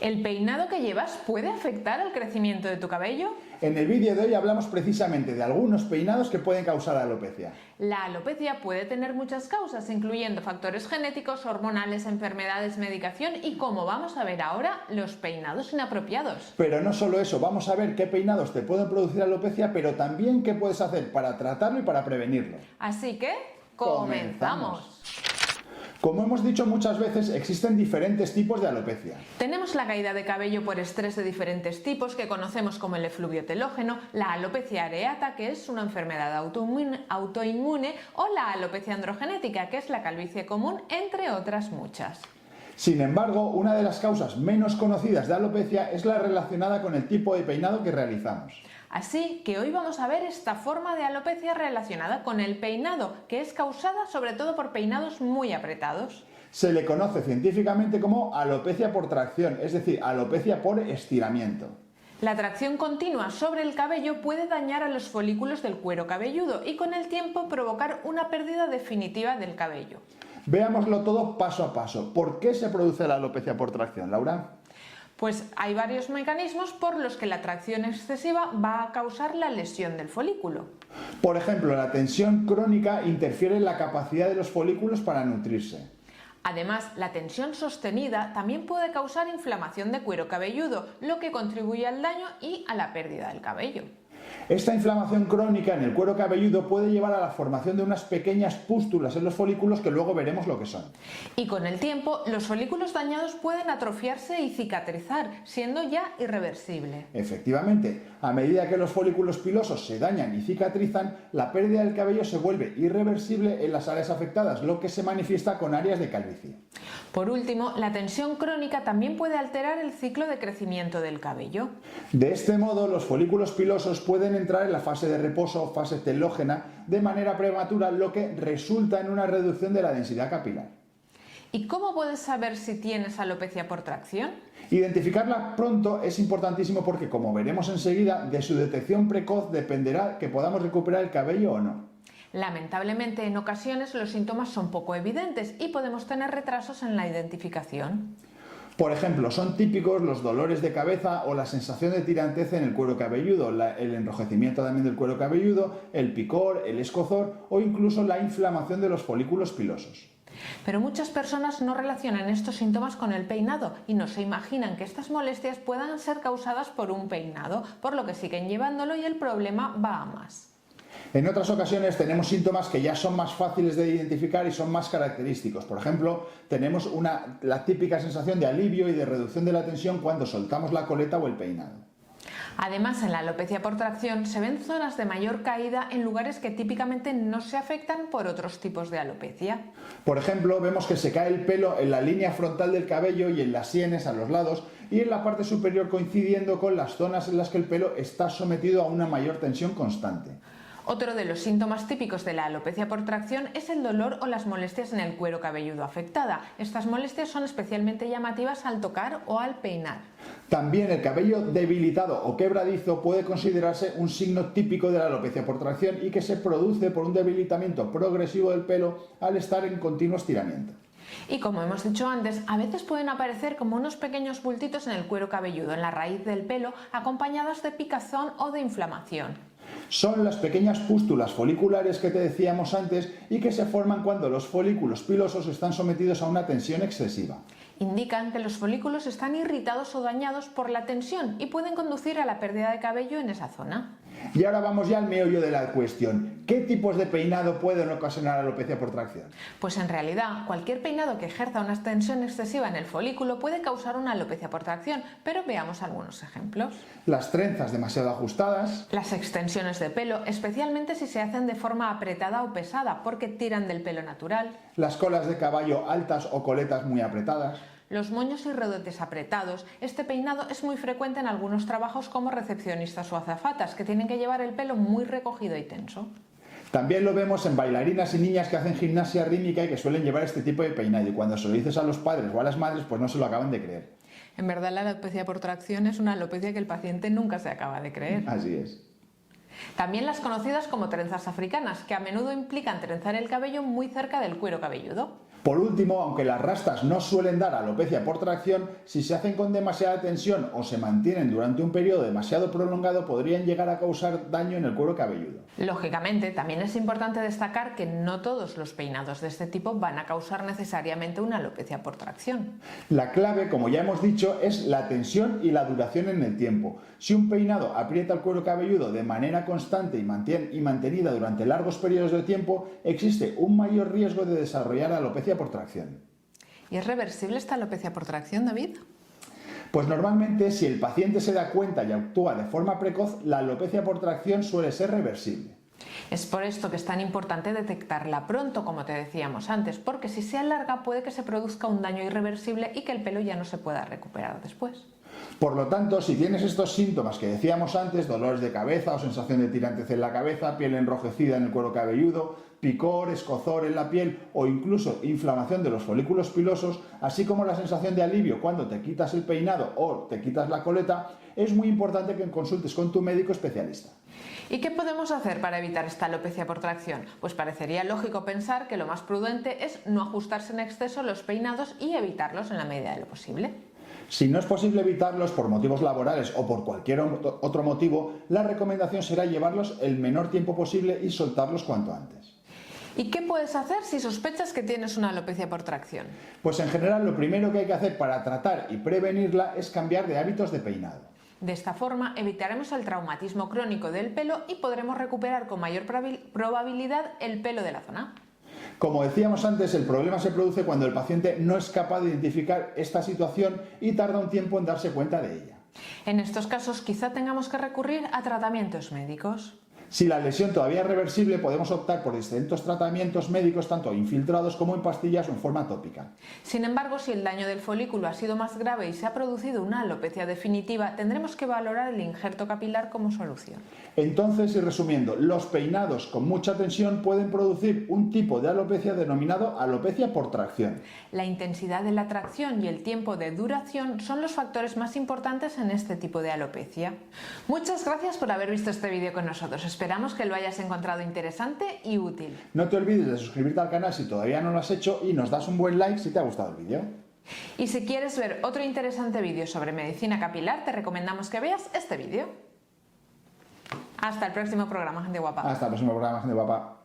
¿El peinado que llevas puede afectar al crecimiento de tu cabello? En el vídeo de hoy hablamos precisamente de algunos peinados que pueden causar alopecia. La alopecia puede tener muchas causas, incluyendo factores genéticos, hormonales, enfermedades, medicación y, como vamos a ver ahora, los peinados inapropiados. Pero no solo eso, vamos a ver qué peinados te pueden producir alopecia, pero también qué puedes hacer para tratarlo y para prevenirlo. Así que, ¡comenzamos! Como hemos dicho muchas veces, existen diferentes tipos de alopecia. Tenemos la caída de cabello por estrés de diferentes tipos que conocemos como el efluvio telógeno, la alopecia areata, que es una enfermedad autoinmune, o la alopecia androgenética, que es la calvicie común, entre otras muchas. Sin embargo, una de las causas menos conocidas de alopecia es la relacionada con el tipo de peinado que realizamos. Así que hoy vamos a ver esta forma de alopecia relacionada con el peinado, que es causada sobre todo por peinados muy apretados. Se le conoce científicamente como alopecia por tracción, es decir, alopecia por estiramiento. La tracción continua sobre el cabello puede dañar a los folículos del cuero cabelludo y con el tiempo provocar una pérdida definitiva del cabello. Veámoslo todo paso a paso. ¿Por qué se produce la alopecia por tracción, Laura? Pues hay varios mecanismos por los que la tracción excesiva va a causar la lesión del folículo. Por ejemplo, la tensión crónica interfiere en la capacidad de los folículos para nutrirse. Además, la tensión sostenida también puede causar inflamación de cuero cabelludo, lo que contribuye al daño y a la pérdida del cabello. Esta inflamación crónica en el cuero cabelludo puede llevar a la formación de unas pequeñas pústulas en los folículos que luego veremos lo que son. Y con el tiempo, los folículos dañados pueden atrofiarse y cicatrizar, siendo ya irreversible. Efectivamente, a medida que los folículos pilosos se dañan y cicatrizan, la pérdida del cabello se vuelve irreversible en las áreas afectadas, lo que se manifiesta con áreas de calvicie. Por último, la tensión crónica también puede alterar el ciclo de crecimiento del cabello. De este modo, los folículos pilosos pueden entrar en la fase de reposo o fase telógena de manera prematura, lo que resulta en una reducción de la densidad capilar. ¿Y cómo puedes saber si tienes alopecia por tracción? Identificarla pronto es importantísimo porque, como veremos enseguida, de su detección precoz dependerá que podamos recuperar el cabello o no. Lamentablemente, en ocasiones los síntomas son poco evidentes y podemos tener retrasos en la identificación. Por ejemplo, son típicos los dolores de cabeza o la sensación de tirantez en el cuero cabelludo, el enrojecimiento también del cuero cabelludo, el picor, el escozor o incluso la inflamación de los folículos pilosos. Pero muchas personas no relacionan estos síntomas con el peinado y no se imaginan que estas molestias puedan ser causadas por un peinado, por lo que siguen llevándolo y el problema va a más. En otras ocasiones tenemos síntomas que ya son más fáciles de identificar y son más característicos. Por ejemplo, tenemos la típica sensación de alivio y de reducción de la tensión cuando soltamos la coleta o el peinado. Además, en la alopecia por tracción se ven zonas de mayor caída en lugares que típicamente no se afectan por otros tipos de alopecia. Por ejemplo, vemos que se cae el pelo en la línea frontal del cabello y en las sienes a los lados y en la parte superior, coincidiendo con las zonas en las que el pelo está sometido a una mayor tensión constante. Otro de los síntomas típicos de la alopecia por tracción es el dolor o las molestias en el cuero cabelludo afectada. Estas molestias son especialmente llamativas al tocar o al peinar. También el cabello debilitado o quebradizo puede considerarse un signo típico de la alopecia por tracción y que se produce por un debilitamiento progresivo del pelo al estar en continuo estiramiento. Y como hemos dicho antes, a veces pueden aparecer como unos pequeños bultitos en el cuero cabelludo, en la raíz del pelo, acompañados de picazón o de inflamación. Son las pequeñas pústulas foliculares que te decíamos antes y que se forman cuando los folículos pilosos están sometidos a una tensión excesiva. Indican que los folículos están irritados o dañados por la tensión y pueden conducir a la pérdida de cabello en esa zona. Y ahora vamos ya al meollo de la cuestión. ¿Qué tipos de peinado pueden ocasionar alopecia por tracción? Pues en realidad, cualquier peinado que ejerza una tensión excesiva en el folículo puede causar una alopecia por tracción, pero veamos algunos ejemplos. Las trenzas demasiado ajustadas. Las extensiones de pelo, especialmente si se hacen de forma apretada o pesada, porque tiran del pelo natural. Las colas de caballo altas o coletas muy apretadas. Los moños y rodetes apretados. Este peinado es muy frecuente en algunos trabajos como recepcionistas o azafatas, que tienen que llevar el pelo muy recogido y tenso. También lo vemos en bailarinas y niñas que hacen gimnasia rítmica y que suelen llevar este tipo de peinado. Y cuando se lo dices a los padres o a las madres, pues no se lo acaban de creer. En verdad, la alopecia por tracción es una alopecia que el paciente nunca se acaba de creer. Así es. También las conocidas como trenzas africanas, que a menudo implican trenzar el cabello muy cerca del cuero cabelludo. Por último, aunque las rastas no suelen dar alopecia por tracción, si se hacen con demasiada tensión o se mantienen durante un periodo demasiado prolongado, podrían llegar a causar daño en el cuero cabelludo. Lógicamente, también es importante destacar que no todos los peinados de este tipo van a causar necesariamente una alopecia por tracción. La clave, como ya hemos dicho, es la tensión y la duración en el tiempo. Si un peinado aprieta el cuero cabelludo de manera constante y mantenida durante largos periodos de tiempo, existe un mayor riesgo de desarrollar alopecia por tracción. ¿Y es reversible esta alopecia por tracción, David? Pues normalmente, si el paciente se da cuenta y actúa de forma precoz, la alopecia por tracción suele ser reversible. Es por esto que es tan importante detectarla pronto, como te decíamos antes, porque si se alarga puede que se produzca un daño irreversible y que el pelo ya no se pueda recuperar después. Por lo tanto, si tienes estos síntomas que decíamos antes, dolores de cabeza o sensación de tirantez en la cabeza, piel enrojecida en el cuero cabelludo, picor, escozor en la piel o incluso inflamación de los folículos pilosos, así como la sensación de alivio cuando te quitas el peinado o te quitas la coleta, es muy importante que consultes con tu médico especialista. ¿Y qué podemos hacer para evitar esta alopecia por tracción? Pues parecería lógico pensar que lo más prudente es no ajustarse en exceso los peinados y evitarlos en la medida de lo posible. Si no es posible evitarlos por motivos laborales o por cualquier otro motivo, la recomendación será llevarlos el menor tiempo posible y soltarlos cuanto antes. ¿Y qué puedes hacer si sospechas que tienes una alopecia por tracción? Pues en general lo primero que hay que hacer para tratar y prevenirla es cambiar de hábitos de peinado. De esta forma evitaremos el traumatismo crónico del pelo y podremos recuperar con mayor probabilidad el pelo de la zona. Como decíamos antes, el problema se produce cuando el paciente no es capaz de identificar esta situación y tarda un tiempo en darse cuenta de ella. En estos casos quizá tengamos que recurrir a tratamientos médicos. Si la lesión todavía es reversible, podemos optar por distintos tratamientos médicos, tanto infiltrados como en pastillas o en forma tópica. Sin embargo, si el daño del folículo ha sido más grave y se ha producido una alopecia definitiva, tendremos que valorar el injerto capilar como solución. Entonces, y resumiendo, los peinados con mucha tensión pueden producir un tipo de alopecia denominado alopecia por tracción. La intensidad de la tracción y el tiempo de duración son los factores más importantes en este tipo de alopecia. Muchas gracias por haber visto este vídeo con nosotros. Esperamos que lo hayas encontrado interesante y útil. No te olvides de suscribirte al canal si todavía no lo has hecho y nos das un buen like si te ha gustado el vídeo. Y si quieres ver otro interesante vídeo sobre medicina capilar, te recomendamos que veas este vídeo. Hasta el próximo programa, gente guapa. Hasta el próximo programa, gente guapa.